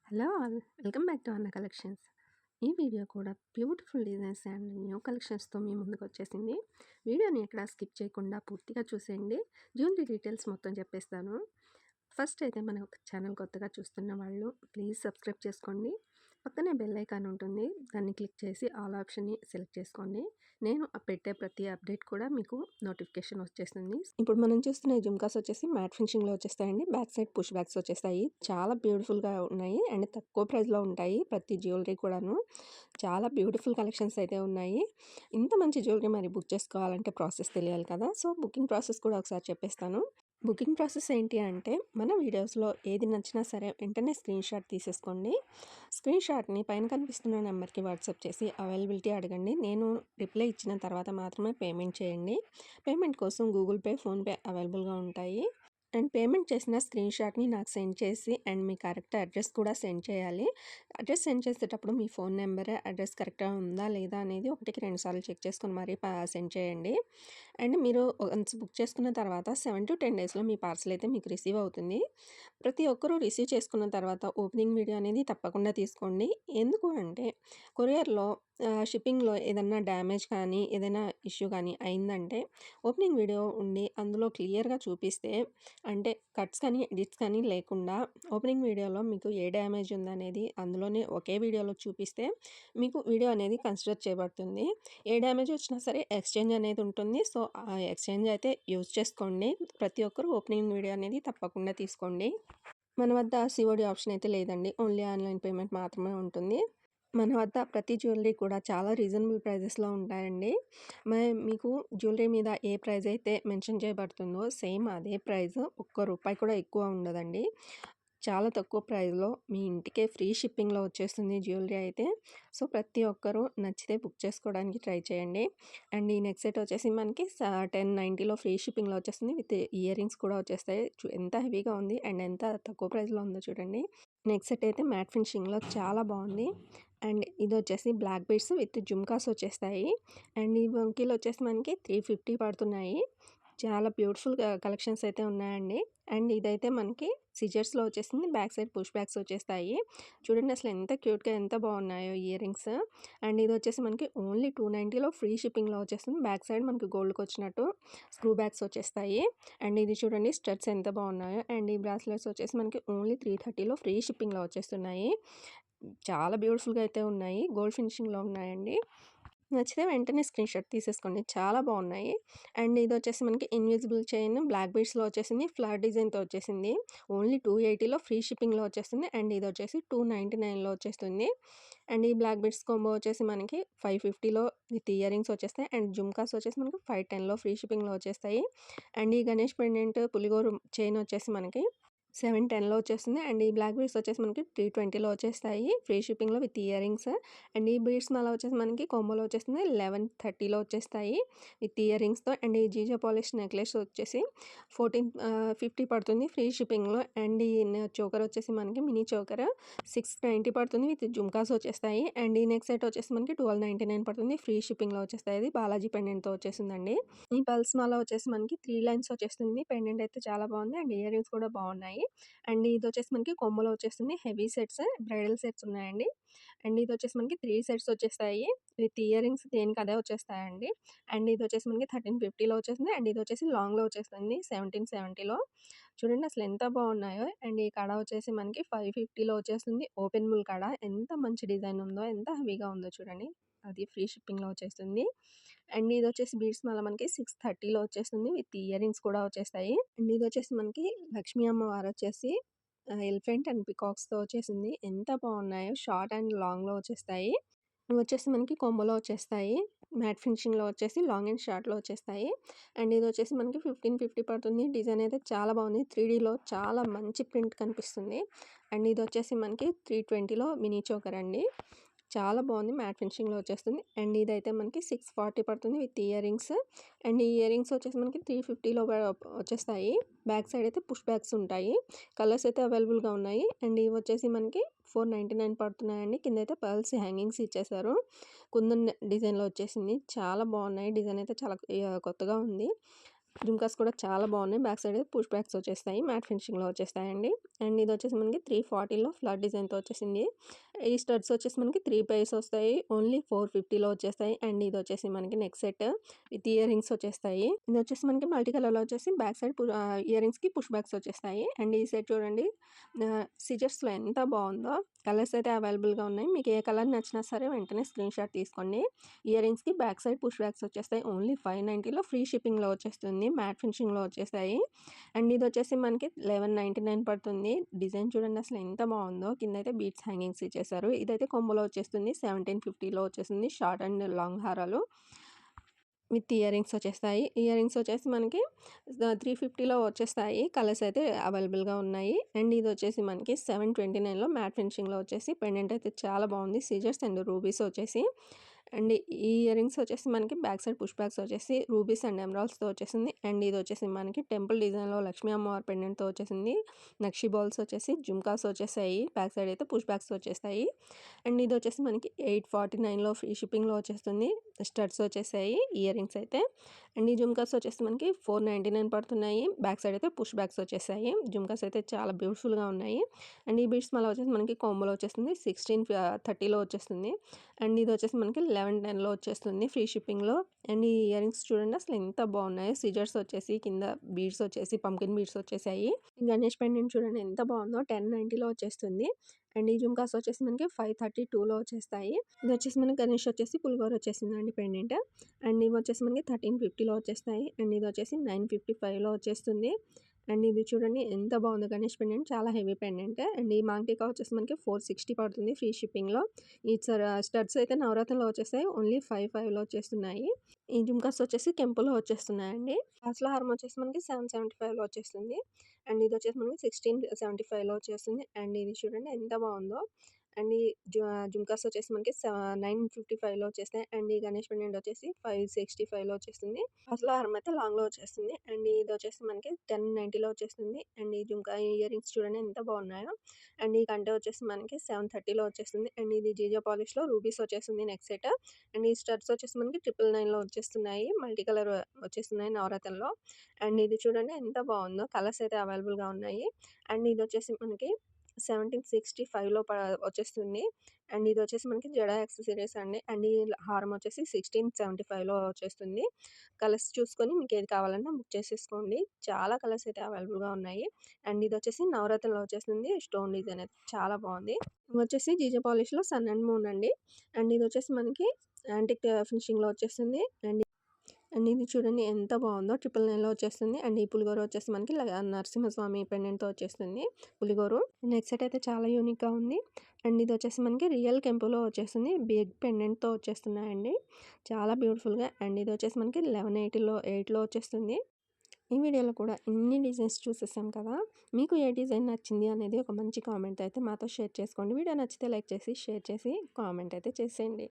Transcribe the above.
Hello all welcome back to అన్న collections. ఈ video కూడా బ్యూటిఫుల్ డిజైన్స్ అండ్ న్యూ కలెక్షన్స్తో మీ ముందుకు వచ్చేసింది. వీడియోని ఎక్కడ స్కిప్ చేయకుండా పూర్తిగా చూసేయండి. జ్యువెలరీ డీటెయిల్స్ మొత్తం చెప్పేస్తాను. ఫస్ట్ అయితే మన ఛానల్ కొత్తగా చూస్తున్న వాళ్ళు ప్లీజ్ సబ్స్క్రైబ్ చేసుకోండి. పక్కనే బెల్ ఐకాన్ ఉంటుంది, దాన్ని క్లిక్ చేసి ఆల్ ఆప్షన్ని సెలెక్ట్ చేసుకోండి. నేను పెట్టే ప్రతి అప్డేట్ కూడా మీకు నోటిఫికేషన్ వచ్చేస్తుంది. ఇప్పుడు మనం చూస్తున్న ఈ జుమ్కాస్ వచ్చేసి మ్యాట్ ఫినిషింగ్లో వచ్చేస్తాయండి. బ్యాక్ సైడ్ పుష్ బ్యాక్స్ వచ్చేస్తాయి. చాలా బ్యూటిఫుల్గా ఉన్నాయి అండ్ తక్కువ ప్రైస్లో ఉంటాయి. ప్రతి జ్యువెలరీ కూడాను చాలా బ్యూటిఫుల్ కలెక్షన్స్ అయితే ఉన్నాయి. ఇంత మంచి జ్యువెలరీ మరి బుక్ చేసుకోవాలంటే ప్రాసెస్ తెలియాలి కదా. సో బుకింగ్ ప్రాసెస్ కూడా ఒకసారి చెప్పేస్తాను. బుకింగ్ ప్రాసెస్ ఏంటి అంటే, మన వీడియోస్లో ఏది నచ్చినా సరే వెంటనే స్క్రీన్ షాట్ తీసేసుకోండి. స్క్రీన్ షాట్ని పైన కనిపిస్తున్న నెంబర్కి వాట్సాప్ చేసి అవైలబిలిటీ అడగండి. నేను రిప్లై ఇచ్చిన తర్వాత మాత్రమే పేమెంట్ చేయండి. పేమెంట్ కోసం గూగుల్ పే, ఫోన్పే అవైలబుల్గా ఉంటాయి. అండ్ పేమెంట్ చేసిన స్క్రీన్ షాట్ని నాకు సెండ్ చేసి అండ్ మీ కరెక్ట్ అడ్రస్ కూడా సెండ్ చేయాలి. అడ్రస్ సెండ్ చేసేటప్పుడు మీ ఫోన్ నెంబర్, అడ్రస్ కరెక్ట్గా ఉందా లేదా అనేది 1-2 సార్లు చెక్ చేసుకొని మరీ సెండ్ చేయండి. అండ్ మీరు వన్స్ బుక్ చేసుకున్న తర్వాత 7 to 10 డేస్లో మీ పార్సల్ అయితే మీకు రిసీవ్ అవుతుంది. ప్రతి ఒక్కరూ రిసీవ్ చేసుకున్న తర్వాత ఓపెనింగ్ వీడియో అనేది తప్పకుండా తీసుకోండి. ఎందుకు అంటే కొరియర్లో షిప్పింగ్లో ఏదన్నా డ్యామేజ్ కానీ ఏదైనా ఇష్యూ కానీ అయిందంటే ఓపెనింగ్ వీడియో ఉండి అందులో క్లియర్గా చూపిస్తే, అంటే కట్స్ కానీ ఎడిట్స్ కానీ లేకుండా ఓపెనింగ్ వీడియోలో మీకు ఏ డ్యామేజ్ ఉందనేది అందులోనే ఒకే వీడియోలో చూపిస్తే మీకు వీడియో అనేది కన్సిడర్ చేయబడుతుంది. ఏ డ్యామేజ్ వచ్చినా సరే ఎక్స్చేంజ్ అనేది ఉంటుంది. సో ఆ ఎక్స్చేంజ్ అయితే యూజ్ చేసుకోండి. ప్రతి ఒక్కరు ఓపెనింగ్ వీడియో అనేది తప్పకుండా తీసుకోండి. మన వద్ద సిఓడి ఆప్షన్ అయితే లేదండి. ఓన్లీ ఆన్లైన్ పేమెంట్ మాత్రమే ఉంటుంది. మన వద్ద ప్రతి జ్యువెలరీ కూడా చాలా రీజనబుల్ ప్రైజెస్లో ఉంటాయండి. మీకు జ్యువెలరీ మీద ఏ ప్రైస్ అయితే మెన్షన్ చేయబడుతుందో సేమ్ అదే ప్రైస్, ఒక్క రూపాయి కూడా ఎక్కువ ఉండదండి. చాలా తక్కువ ప్రైస్లో మీ ఇంటికే ఫ్రీ షిప్పింగ్లో వచ్చేస్తుంది జ్యువెలరీ అయితే. సో ప్రతి ఒక్కరూ నచ్చితే బుక్ చేసుకోవడానికి ట్రై చేయండి. అండ్ ఈ నెక్ సెట్ వచ్చేసి మనకి 1090లో ఫ్రీ షిప్పింగ్లో వచ్చేస్తుంది. విత్ ఇయర్ రింగ్స్ కూడా వచ్చేస్తాయి. ఎంత హెవీగా ఉంది అండ్ ఎంత తక్కువ ప్రైస్లో ఉందో చూడండి. నెక్ సెట్ అయితే మ్యాట్ ఫినిషింగ్లో చాలా బాగుంది. అండ్ ఇది వచ్చేసి బ్లాక్ బీడ్స్ విత్ జుమ్కాస్ వచ్చేస్తాయి. అండ్ ఈ వంకీలు వచ్చేసి మనకి 350 పడుతున్నాయి. చాలా బ్యూటిఫుల్ కలెక్షన్స్ అయితే ఉన్నాయండి. అండ్ ఇదైతే మనకి సిజర్స్లో వచ్చేసింది. బ్యాక్ సైడ్ పుష్ బ్యాక్స్ వచ్చేస్తాయి. చూడండి అసలు ఎంత క్యూట్గా ఎంత బాగున్నాయో ఇయర్ రింగ్స్. అండ్ ఇది వచ్చేసి మనకి ఓన్లీ 290లో ఫ్రీ షిప్పింగ్లో వచ్చేస్తుంది. బ్యాక్ సైడ్ మనకి గోల్డ్కి వచ్చినట్టు స్క్రూ బ్యాగ్స్ వచ్చేస్తాయి. అండ్ ఇది చూడండి స్టడ్స్ ఎంత బాగున్నాయో. అండ్ ఈ బ్రాస్లెట్స్ వచ్చేసి మనకి ఓన్లీ 330లో ఫ్రీ షిప్పింగ్లో వచ్చేస్తున్నాయి. చాలా బ్యూటిఫుల్గా అయితే ఉన్నాయి. గోల్డ్ ఫినిషింగ్లో ఉన్నాయండి. నచ్చితే వెంటనే స్క్రీన్ షాట్ తీసేసుకోండి. చాలా బాగున్నాయి. అండ్ ఇది వచ్చేసి మనకి ఇన్విజిబుల్ చైన్ బ్లాక్ బీడ్స్లో వచ్చేసింది. ఫ్లవర్ డిజైన్తో వచ్చేసింది. ఓన్లీ 280లో ఫ్రీ షిప్పింగ్లో వచ్చేస్తుంది. అండ్ ఇది వచ్చేసి 299లో వచ్చేస్తుంది. అండ్ ఈ బ్లాక్ బీడ్స్ కాంబో వచ్చేసి మనకి 550లో విత్ ఇయర్ రింగ్స్ వచ్చేస్తాయి. అండ్ జుమ్కాస్ వచ్చేసి మనకి 510లో ఫ్రీ షిప్పింగ్లో వచ్చేస్తాయి. అండ్ ఈ గణేష్ పెండెంట్ పులిగోరు చైన్ వచ్చేసి మనకి 710లో వచ్చేస్తుంది. అండ్ ఈ బ్లాక్ బీడ్స్ వచ్చేసి మనకి 320లో వచ్చేస్తాయి ఫ్రీ షిప్పింగ్లో విత్ ఇయర్ రింగ్స్. అండ్ ఈ బీడ్స్ మాల వచ్చేసి మనకి కాంబోలో వచ్చేస్తుంది 1130లో వచ్చేస్తాయి విత్ ఇయర్ రింగ్స్తో. అండ్ ఈ జీజా పాలిష్ నెక్లెస్ వచ్చేసి 1450 పడుతుంది ఫ్రీ షిప్పింగ్లో. అండ్ ఈ చోకర్ వచ్చేసి మనకి మినీ చోకర్ 690 పడుతుంది విత్ జుమ్కాస్ వచ్చేస్తాయి. అండ్ ఈ నెక్ సెట్ వచ్చేసి మనకి 1299 పడుతుంది ఫ్రీ షిప్పింగ్లో వచ్చేస్తాయి. ఇది బాలాజీ పెండెంట్తో వచ్చేసిందండి. ఈ పల్స్ మాల వచ్చేసి మనకి 3 లైన్స్ వచ్చేస్తుంది. పెండెంట్ అయితే చాలా బాగుంది. అండ్ ఇయర్ రింగ్స్ కూడా బాగున్నాయి. అండ్ ఇది వచ్చేసి మనకి కొమ్మలో వచ్చేస్తుంది. హెవీ సెట్స్, బ్రైడల్ సెట్స్ ఉన్నాయండి. అండ్ ఇది వచ్చేసి మనకి 3 సెట్స్ వచ్చేస్తాయి విత్ ఇయర్ రింగ్స్ దేనికి అదే వచ్చేస్తాయండి. అండ్ ఇది వచ్చేసి మనకి 1350లో వచ్చేస్తుంది. అండ్ ఇది వచ్చేసి లాంగ్లో వచ్చేస్తుంది 1770లో. చూడండి అసలు ఎంత బాగున్నాయో. అండ్ ఈ కడ వచ్చేసి మనకి 550లో వచ్చేస్తుంది. ఓపెన్ బుల్ కడ ఎంత మంచి డిజైన్ ఉందో, ఎంత హెవీగా ఉందో చూడండి. అది ఫ్రీ షిప్పింగ్లో వచ్చేస్తుంది. అండ్ ఇది వచ్చేసి బీడ్స్ మళ్ళీ మనకి 630లో వచ్చేస్తుంది విత్ ఇయర్ రింగ్స్ కూడా వచ్చేస్తాయి. అండ్ ఇది వచ్చేసి మనకి లక్ష్మీ అమ్మవారు వచ్చేసి ఎలిఫెంట్ అండ్ పికాక్స్తో వచ్చేసింది. ఎంత బాగున్నాయో. షార్ట్ అండ్ లాంగ్లో వచ్చేస్తాయి. ఇవి వచ్చేసి మనకి కొమ్మలో వచ్చేస్తాయి. మ్యాట్ ఫినిషింగ్లో వచ్చేసి లాంగ్ అండ్ షార్ట్లో వచ్చేస్తాయి. అండ్ ఇది వచ్చేసి మనకి 1550 పడుతుంది. డిజైన్ అయితే చాలా బాగుంది. 3Dలో చాలా మంచి ప్రింట్ కనిపిస్తుంది. అండ్ ఇది వచ్చేసి మనకి 320లో మినీ చోకర్ అండి. చాలా బాగుంది. మ్యాట్ ఫినిషింగ్లో వచ్చేస్తుంది. అండ్ ఇదైతే మనకి 640 పడుతుంది విత్ ఇయర్ రింగ్స్. అండ్ ఈ ఇయర్ రింగ్స్ వచ్చేసి మనకి 350లో వచ్చేస్తాయి. బ్యాక్ సైడ్ అయితే పుష్ బ్యాగ్స్ ఉంటాయి. కలర్స్ అయితే అవైలబుల్గా ఉన్నాయి. అండ్ ఇవి వచ్చేసి మనకి 499 పడుతున్నాయండి. కింద అయితే పర్ల్స్ హ్యాంగింగ్స్ ఇచ్చేసారు. కుందన్ డిజైన్లో వచ్చేసింది. చాలా బాగున్నాయి. డిజైన్ అయితే చాలా కొత్తగా ఉంది. జుంకాస్ కూడా చాలా బాగున్నాయి. బ్యాక్ సైడ్ పుష్ బ్యాక్స్ వచ్చేస్తాయి. మ్యాట్ ఫినిషింగ్‌లో వచ్చేస్తాయండి. అండ్ ఇది వచ్చేసి మనకి 340లో ఫ్లవర్ డిజైన్‌తో వచ్చేసింది. ఈ స్టడ్స్ వచ్చేసి మనకి 3 పెయిర్స్ వస్తాయి. ఓన్లీ 450లో వచ్చేస్తాయి. అండ్ ఇది వచ్చేసి మనకి neck set with earrings వచ్చేస్తాయి. ఇది వచ్చేసి మనకి మల్టీ కలర్‌లో వచ్చేసి బ్యాక్ సైడ్ ఇయర్ రింగ్స్‌కి పుష్ బ్యాక్స్ వచ్చేస్తాయి. అండ్ ఈ సెట్ చూడండి సిజర్స్‌లో ఎంత బాగుందో. కలర్స్ అయితే అవైలబుల్‌గా ఉన్నాయి. మీకు ఏ కలర్ నచ్చినా సరే వెంటనే స్క్రీన్‌షాట్ తీసుకోండి. ఇయర్ రింగ్స్‌కి బ్యాక్ సైడ్ పుష్ బ్యాక్స్ వచ్చేస్తాయి. ఓన్లీ 590లో ఫ్రీ షిప్పింగ్‌లో వచ్చేస్తుంది. మ్యాట్ ఫినిషింగ్‌లో వచ్చేస్తాయి. అండ్ ఇది వచ్చేసి మనకి 1199 పడుతుంది. డిజైన్ చూడండి అసలు ఎంత బాగుందో. కింద అయితే బీడ్స్ హ్యాంగింగ్స్ ఇచ్చేసారు. ఇదైతే కొంబోలో వచ్చేస్తుంది. 1750లో వచ్చేసింది. షార్ట్ అండ్ లాంగ్ హారాలు విత్ ఇయర్ రింగ్స్ వచ్చేస్తాయి. ఇయర్ రింగ్స్ వచ్చేసి మనకి 350లో వచ్చేస్తాయి. కలర్స్ అయితే అవైలబుల్‌గా ఉన్నాయి. అండ్ ఇది వచ్చేసి మనకి 729లో మ్యాట్ ఫినిషింగ్‌లో వచ్చేసి పెండెంట్ అయితే చాలా బాగుంది. సీజర్స్ అండ్ రూబీస్ వచ్చేసి అండ్ ఈ ఇయర్ రింగ్స్ వచ్చేసి మనకి బ్యాక్ సైడ్ పుష్ బ్యాక్స్ వచ్చేసి రూబీస్ అండ్ ఎమరాల్డ్స్‌తో వచ్చేసింది. అండ్ ఇది వచ్చేసి మనకి టెంపుల్ డిజైన్‌లో లక్ష్మీ అమ్మవారి పెండెంట్‌తో వచ్చేసింది. నక్షి బాల్స్ వచ్చేసి జుంకాస్ వచ్చేసాయి. బ్యాక్ సైడ్ అయితే పుష్ బ్యాక్స్ వచ్చేస్తాయి. అండ్ ఇది వచ్చేసి మనకి 849లో ఫ్రీ షిప్పింగ్‌లో వచ్చేస్తుంది. స్టడ్స్ వచ్చేసాయి. ఇయర్ రింగ్స్ అయితే అండ్ ఈ జుంకాస్ వచ్చేసి మనకి 499 పడుతున్నాయి. బ్యాక్ సైడ్ అయితే పుష్ బ్యాక్స్ వచ్చేసాయి. జుంకాస్ అయితే చాలా బ్యూటిఫుల్‌గా ఉన్నాయి. అండ్ ఈ బీడ్స్ మళ్ళీ వచ్చేసి మనకి కాంబోలో వచ్చేస్తుంది. 1630లో వచ్చేస్తుంది. అండ్ ఇది వచ్చేసి మనకి 1110లో వచ్చేస్తుంది ఫ్రీ షిప్పింగ్‌లో. అండ్ ఈ ఇయర్ రింగ్స్ చూడండి అసలు ఎంత బాగున్నాయో. సిజర్స్ వచ్చేసి కింద బీడ్స్ వచ్చేసి పంకిన్ బీడ్స్ వచ్చేసాయి. గణేష్ పెండెంట్ చూడండి ఎంత బాగుందో. 1090లో వచ్చేస్తుంది. అండ్ ఈ జుంకాస్ వచ్చేసి మనకి 532లో వచ్చేస్తాయి. ఇది వచ్చేసి మనకి గణేష్ వచ్చేసి పులిగోర వచ్చేసిందండి పెండెంట్. అండ్ ఇవి వచ్చేసి మనకి 1350లో వచ్చేస్తాయి. అండ్ ఇది వచ్చేసి 955లో వచ్చేస్తుంది. అండ్ ఇది చూడండి ఎంత బాగుందో గణేష్ పెండెంట్. చాలా హెవీ పెండెంట్. అండ్ ఈ మాంగ్టికా వచ్చేసి మనకి 460 పడుతుంది ఫ్రీ షిప్పింగ్‌లో. ఈ స్టడ్స్ అయితే నవరత్నలో వచ్చేసాయి. ఓన్లీ 55లో వచ్చేస్తున్నాయి. ఈ జుంకాస్ వచ్చేసి కెంపులో వచ్చేస్తున్నాయండి. కాస్ట్‌లో హారం వచ్చేసి మనకి 775లో వచ్చేస్తుంది. అండ్ ఇది వచ్చేసి మనకి 1675లో వచ్చేస్తుంది. అండ్ ఇది చూడండి ఎంత బాగుందో. అండ్ ఈ జుంకాస్ వచ్చేసి మనకి 955లో వచ్చేస్తాయి. అండ్ ఈ గణేష్ పెండెంట్ వచ్చేసి 565లో వచ్చేస్తుంది. అసలు హారం అయితే లాంగ్‌లో వచ్చేస్తుంది. అండ్ ఇది వచ్చేసి మనకి 1090లో వచ్చేస్తుంది. అండ్ ఈ ఇయర్ రింగ్స్ చూడండి ఎంత బాగున్నాయో. అండ్ ఈ కంటే వచ్చేసి మనకి 730లో వచ్చేస్తుంది. అండ్ ఇది జీజా పాలిష్‌లో రూబీస్ వచ్చేస్తుంది నెక్ సెట్. అండ్ ఈ స్టడ్స్ వచ్చేసి మనకి 999లో వచ్చేస్తున్నాయి. మల్టీ కలర్ వచ్చేస్తున్నాయి నవరత్నలో. అండ్ ఇది చూడండి ఎంత బాగుందో. కలర్స్ అయితే అవైలబుల్‌గా ఉన్నాయి. అండ్ ఇది వచ్చేసి మనకి 1765లో వచ్చేస్తుంది. అండ్ ఇది వచ్చేసి మనకి జడ యాక్సెసరీస్ అండి. అండ్ ఈ హారం వచ్చేసి 1675లో వచ్చేస్తుంది. కలర్స్ చూసుకొని మీకు ఏది కావాలన్నా బుక్ చేసేసుకోండి. చాలా కలర్స్ అయితే అవైలబుల్‌గా ఉన్నాయి. అండ్ ఇది వచ్చేసి నవరత్నలో వచ్చేసింది. స్టోన్ డిజైన్ అయితే చాలా బాగుంది. ఇవి వచ్చేసి జీజా పాలిష్‌లో సన్ అండ్ మూన్ అండి. అండ్ ఇది వచ్చేసి మనకి యాంటిక్ ఫినిషింగ్‌లో వచ్చేస్తుంది. అండ్ ఇది చూడండి ఎంత బాగుందో. 999లో వచ్చేస్తుంది. అండ్ ఈ పులిగోర వచ్చేసి మనకి నరసింహస్వామి పెండెంట్‌తో వచ్చేస్తుంది పులిగోరు. నెక్ సెట్ అయితే చాలా యూనిక్‌గా ఉంది. అండ్ ఇది వచ్చేసి మనకి రియల్ కెంపులో వచ్చేస్తుంది. బిగ్ పెండెంట్‌తో వచ్చేస్తున్నాయండి. చాలా బ్యూటిఫుల్‌గా. అండ్ ఇది వచ్చేసి మనకి 1180లో వచ్చేస్తుంది. ఈ వీడియోలో కూడా ఇన్ని డిజైన్స్ చూసేసాం కదా. మీకు ఏ డిజైన్ నచ్చింది అనేది ఒక మంచి కామెంట్ అయితే మాతో షేర్ చేసుకోండి. వీడియో నచ్చితే లైక్ చేసి, షేర్ చేసి, కామెంట్ అయితే చేసేయండి.